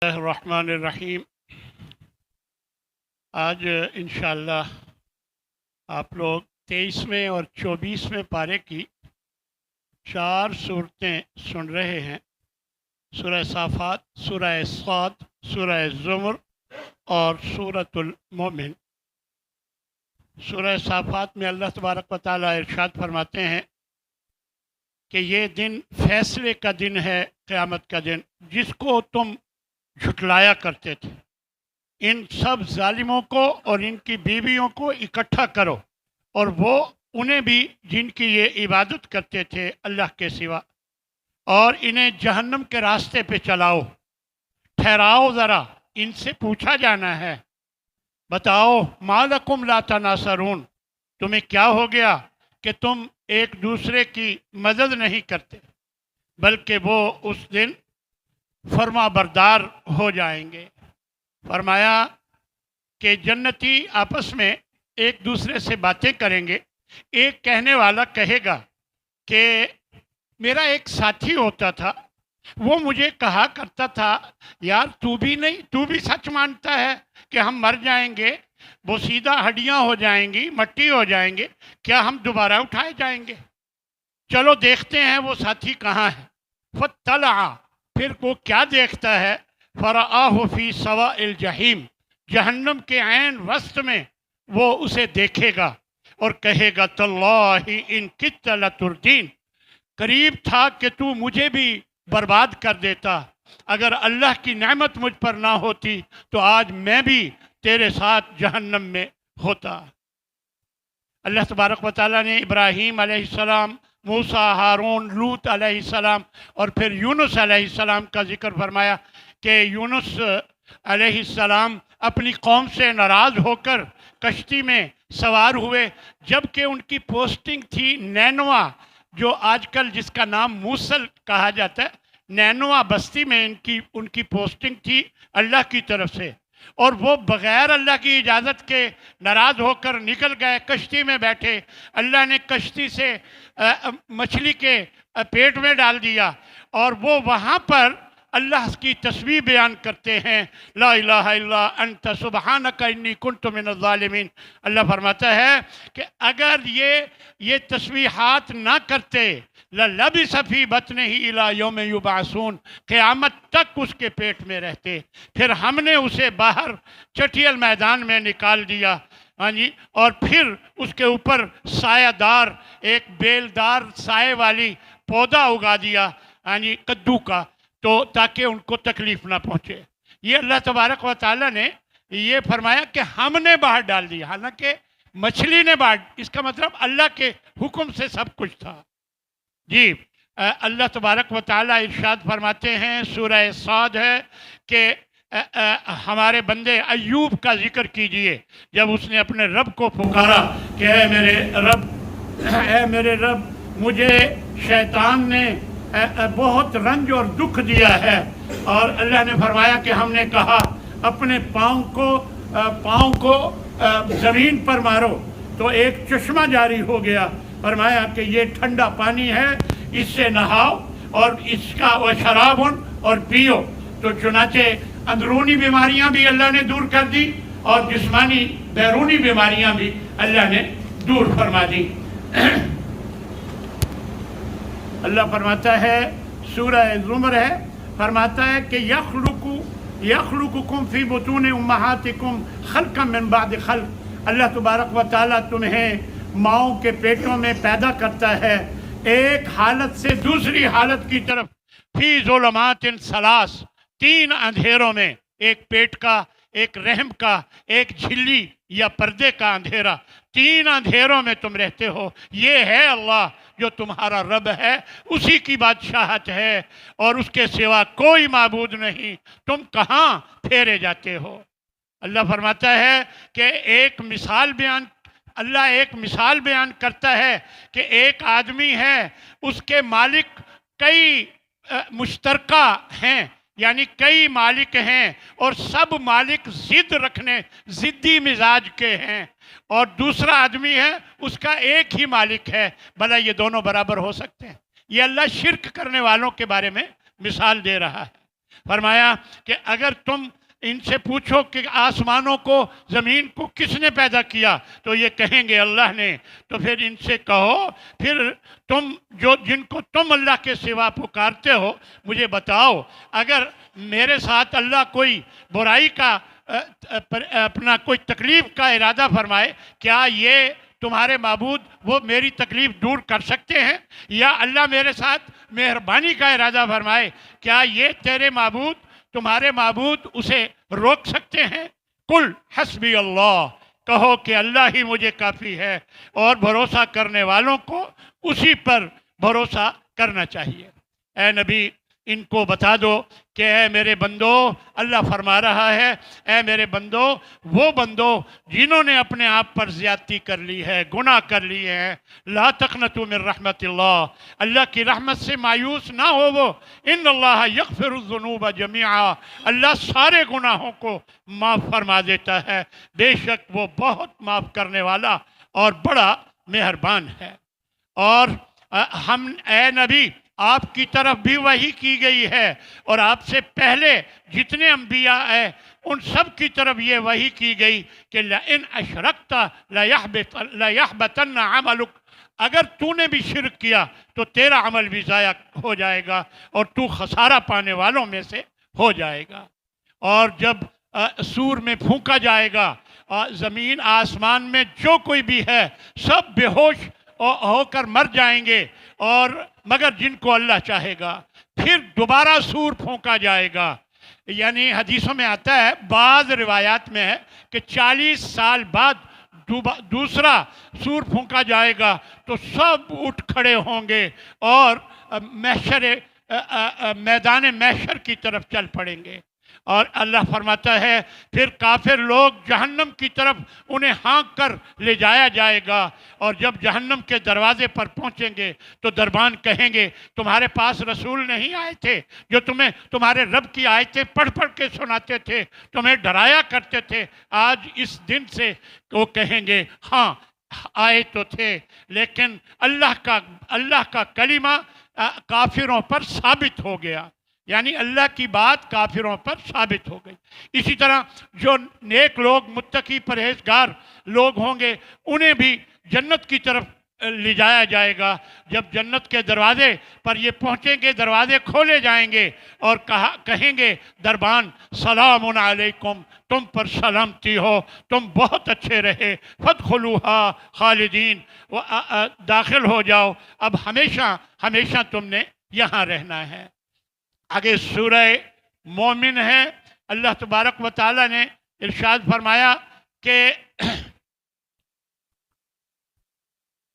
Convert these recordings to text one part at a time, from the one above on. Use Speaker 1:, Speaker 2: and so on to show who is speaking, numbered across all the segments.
Speaker 1: الرحمن الرحیم۔ آج انشاءاللہ آپ لوگ 23ویں اور 24ویں پارے کی 4 صورتیں سن رہے ہیں، سورہ صافات، سورہ صاد، سورہ زمر اور سورۃ المومن۔ سورہ صافات میں اللہ تبارک و تعالیٰ ارشاد فرماتے ہیں کہ یہ دن فیصلے کا دن ہے، قیامت کا دن، جس کو تم جھٹلایا کرتے تھے۔ ان سب ظالموں کو اور ان کی بیویوں کو اکٹھا کرو، اور وہ انہیں بھی جن کی یہ عبادت کرتے تھے اللہ کے سوا، اور انہیں جہنم کے راستے پہ چلاؤ۔ ٹھہراؤ ذرا، ان سے پوچھا جانا ہے، بتاؤ ما لکم لا تناصرون، تمہیں کیا ہو گیا کہ تم ایک دوسرے کی مدد نہیں کرتے، بلکہ وہ اس دن فرما بردار ہو جائیں گے۔ فرمایا کہ جنتی آپس میں ایک دوسرے سے باتیں کریں گے۔ ایک کہنے والا کہے گا کہ میرا ایک ساتھی ہوتا تھا، وہ مجھے کہا کرتا تھا یار تو بھی سچ مانتا ہے کہ ہم مر جائیں گے، وہ سیدھا ہڈیاں ہو جائیں گی، مٹی ہو جائیں گے، کیا ہم دوبارہ اٹھائے جائیں گے؟ چلو دیکھتے ہیں وہ ساتھی کہاں ہے۔ فطلع، پھر وہ کیا دیکھتا ہے؟ فرآہ فی سواء الجحیم، جہنم کے عین وسط میں وہ اسے دیکھے گا اور کہے گا تاللہ ان کدت لتردین، قریب تھا کہ تو مجھے بھی برباد کر دیتا، اگر اللہ کی نعمت مجھ پر نہ ہوتی تو آج میں بھی تیرے ساتھ جہنم میں ہوتا۔ اللہ تبارک و تعالیٰ نے ابراہیم علیہ السلام، موسیٰ، ہارون، لوط علیہ السلام اور پھر یونس علیہ السلام کا ذکر فرمایا کہ یونس علیہ السلام اپنی قوم سے ناراض ہو کر کشتی میں سوار ہوئے، جبکہ ان کی پوسٹنگ تھی نینوا، جو آج کل جس کا نام موصل کہا جاتا ہے، نینوا بستی میں ان کی پوسٹنگ تھی اللہ کی طرف سے، اور وہ بغیر اللہ کی اجازت کے ناراض ہو کر نکل گئے، کشتی میں بیٹھے۔ اللہ نے کشتی سے مچھلی کے پیٹ میں ڈال دیا، اور وہ وہاں پر اللہ کی تسبیح بیان کرتے ہیں، لا الہ الا انت سبحانک انی کنت من الظالمین۔ اللہ فرماتا ہے کہ اگر یہ تسبیحات نہ کرتے للبث فی بطنہ الی یوم یبعثون، قیامت تک اس کے پیٹ میں رہتے۔ پھر ہم نے اسے باہر چٹیل میدان میں نکال دیا، ہاں جی، اور پھر اس کے اوپر سایہ دار، ایک بیلدار سائے والی پودا اگا دیا، ہاں جی، کدو کا، تو تاکہ ان کو تکلیف نہ پہنچے۔ یہ اللہ تبارک و تعالیٰ نے یہ فرمایا کہ ہم نے باہر ڈال دیا، حالانکہ مچھلی نے باہر، اس کا مطلب اللہ کے حکم سے سب کچھ تھا۔ جی، اللہ تبارک و تعالیٰ ارشاد فرماتے ہیں، سورہ صاد ہے کہ ہمارے بندے ایوب کا ذکر کیجئے، جب اس نے اپنے رب کو پکارا کہ اے میرے رب، مجھے شیطان نے بہت رنج اور دکھ دیا ہے، اور اللہ نے فرمایا کہ ہم نے کہا اپنے پاؤں کو زمین پر مارو تو ایک چشمہ جاری ہو گیا، فرمایا کہ یہ ٹھنڈا پانی ہے، اس سے نہاؤ اور اس کا شراب اور پیو۔ تو چنانچہ اندرونی بیماریاں بھی اللہ نے دور کر دی، اور جسمانی بیرونی بیماریاں بھی اللہ نے دور فرما دی۔ اللہ فرماتا ہے، سورہ زمر ہے، فرماتا ہے کہ یخلقکم فی بطون امہاتکم خلقا من بعد خلق، اللہ تبارک و تعالیٰ تمہیں ماؤں کے پیٹوں میں پیدا کرتا ہے ایک حالت سے دوسری حالت کی طرف، فی ظلمات ثلاث، 3 اندھیروں میں، ایک پیٹ کا، ایک رحم کا، ایک جھلی یا پردے کا اندھیرا، 3 اندھیروں میں تم رہتے ہو۔ یہ ہے اللہ جو تمہارا رب ہے، اسی کی بادشاہت ہے، اور اس کے سوا کوئی معبود نہیں، تم کہاں پھیرے جاتے ہو؟ اللہ فرماتا ہے کہ اللہ ایک مثال بیان کرتا ہے کہ ایک آدمی ہے، اس کے مالک کئی مشترکہ ہیں، یعنی کئی مالک ہیں، اور سب مالک ضدی مزاج کے ہیں، اور دوسرا آدمی ہے، اس کا ایک ہی مالک ہے، بھلا یہ دونوں برابر ہو سکتے ہیں؟ یہ اللہ شرک کرنے والوں کے بارے میں مثال دے رہا ہے۔ فرمایا کہ اگر تم ان سے پوچھو کہ آسمانوں کو زمین کو کس نے پیدا کیا تو یہ کہیں گے اللہ نے، تو پھر ان سے کہو پھر تم جن کو تم اللہ کے سوا پکارتے ہو مجھے بتاؤ، اگر میرے ساتھ اللہ کوئی برائی کا اپنا کوئی تکلیف کا ارادہ فرمائے، کیا یہ تمہارے معبود وہ میری تکلیف دور کر سکتے ہیں؟ یا اللہ میرے ساتھ مہربانی کا ارادہ فرمائے، کیا یہ تیرے معبود تمہارے معبود اسے روک سکتے ہیں؟ قل حسبی اللہ، کہو کہ اللہ ہی مجھے کافی ہے، اور بھروسہ کرنے والوں کو اسی پر بھروسہ کرنا چاہیے۔ اے نبی ان کو بتا دو کہ اے میرے بندو، اللہ فرما رہا ہے اے میرے بندو، وہ بندو جنہوں نے اپنے آپ پر زیادتی کر لی ہے، گناہ کر لیے ہیں، لا تقنطوا من رحمت اللہ، اللہ کی رحمت سے مایوس نہ ہو وہ، ان اللہ یغفر الذنوب جميعا، اللہ سارے گناہوں کو معاف فرما دیتا ہے، بے شک وہ بہت معاف کرنے والا اور بڑا مہربان ہے۔ اور ہم اے نبی آپ کی طرف بھی وحی کی گئی ہے، اور آپ سے پہلے جتنے انبیاء ہیں ان سب کی طرف یہ وحی کی گئی کہ لئن اشرکت لیحبطن عملک، اگر تو نے بھی شرک کیا تو تیرا عمل بھی ضائع ہو جائے گا اور تو خسارہ پانے والوں میں سے ہو جائے گا۔ اور جب سور میں پھونکا جائے گا، زمین آسمان میں جو کوئی بھی ہے سب بے ہوش ہو کر مر جائیں گے، اور مگر جن کو اللہ چاہے گا، پھر دوبارہ سور پھونکا جائے گا۔ یعنی حدیثوں میں آتا ہے، بعض روایات میں ہے کہ 40 سال بعد دوسرا سور پھونکا جائے گا تو سب اٹھ کھڑے ہوں گے اور میدان محشر کی طرف چل پڑیں گے، اور اللہ فرماتا ہے پھر کافر لوگ جہنم کی طرف انہیں ہانک کر لے جایا جائے گا، اور جب جہنم کے دروازے پر پہنچیں گے تو دربان کہیں گے تمہارے پاس رسول نہیں آئے تھے جو تمہیں تمہارے رب کی آیتیں پڑھ پڑھ کے سناتے تھے، تمہیں ڈرایا کرتے تھے؟ آج اس دن سے وہ کہیں گے ہاں آئے تو تھے، لیکن اللہ کا کلمہ کافروں پر ثابت ہو گیا، یعنی اللہ کی بات کافروں پر ثابت ہو گئی۔ اسی طرح جو نیک لوگ، متقی پرہیزگار لوگ ہوں گے انہیں بھی جنت کی طرف لے جایا جائے گا۔ جب جنت کے دروازے پر یہ پہنچیں گے، دروازے کھولے جائیں گے اور کہیں گے دربان سلام علیکم، تم پر سلامتی ہو، تم بہت اچھے رہے، فادخلوہا خالدین، داخل ہو جاؤ، اب ہمیشہ ہمیشہ تم نے یہاں رہنا ہے۔ آگے سورہ مومن ہے، اللہ تبارک و تعالی نے ارشاد فرمایا کہ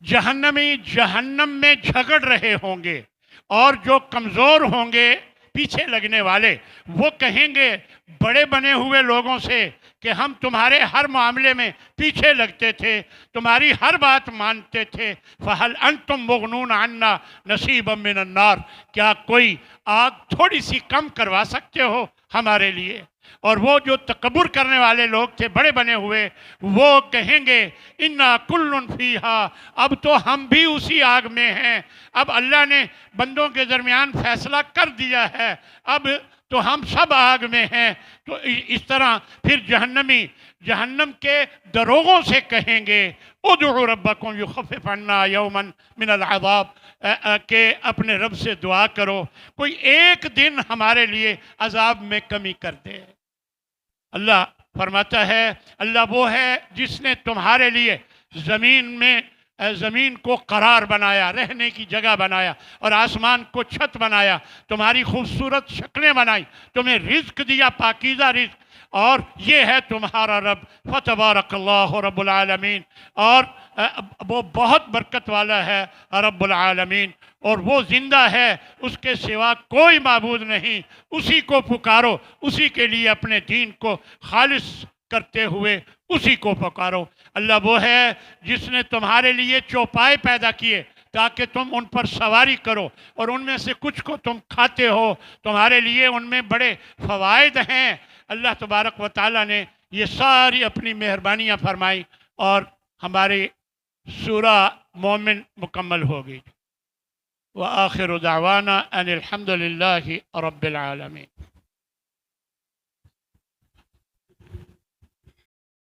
Speaker 1: جہنمی جہنم میں جھگڑ رہے ہوں گے، اور جو کمزور ہوں گے پیچھے لگنے والے، وہ کہیں گے بڑے بنے ہوئے لوگوں سے کہ ہم تمہارے ہر معاملے میں پیچھے لگتے تھے، تمہاری ہر بات مانتے تھے، فَهَلْ أَنْتُمْ مُغْنُونَ عَنَّا نَصِيبًا مِّنَ النَّارِ، کیا کوئی آگ تھوڑی سی کم کروا سکتے ہو ہمارے لیے؟ اور وہ جو تکبر کرنے والے لوگ تھے بڑے بنے ہوئے، وہ کہیں گے اِنَّا كُلٌّ فِيهَا، اب تو ہم بھی اسی آگ میں ہیں، اب اللہ نے بندوں کے درمیان فیصلہ کر دیا ہے، اب تو ہم سب آگ میں ہیں۔ تو اس طرح پھر جہنمی جہنم کے دروغوں سے کہیں گے ادعوا ربکم یخفف عنا یوما من العذاب، کہ اپنے رب سے دعا کرو کوئی ایک دن ہمارے لیے عذاب میں کمی کر دے۔ اللہ فرماتا ہے اللہ وہ ہے جس نے تمہارے لیے زمین کو قرار بنایا، رہنے کی جگہ بنایا، اور آسمان کو چھت بنایا، تمہاری خوبصورت شکلیں بنائی، تمہیں رزق دیا، پاکیزہ رزق، اور یہ ہے تمہارا رب، فتبارک اللہ رب العالمین، اور وہ بہت برکت والا ہے رب العالمین، اور وہ زندہ ہے، اس کے سوا کوئی معبود نہیں، اسی کو پکارو، اسی کے لیے اپنے دین کو خالص کرتے ہوئے اسی کو پکارو۔ اللہ وہ ہے جس نے تمہارے لیے چوپائے پیدا کیے تاکہ تم ان پر سواری کرو، اور ان میں سے کچھ کو تم کھاتے ہو، تمہارے لیے ان میں بڑے فوائد ہیں۔ اللہ تبارک و تعالیٰ نے یہ ساری اپنی مہربانیاں فرمائی، اور ہماری سورہ مومن مکمل ہو گئی۔ وآخر دعوانا ان الحمد للہ رب العالمین۔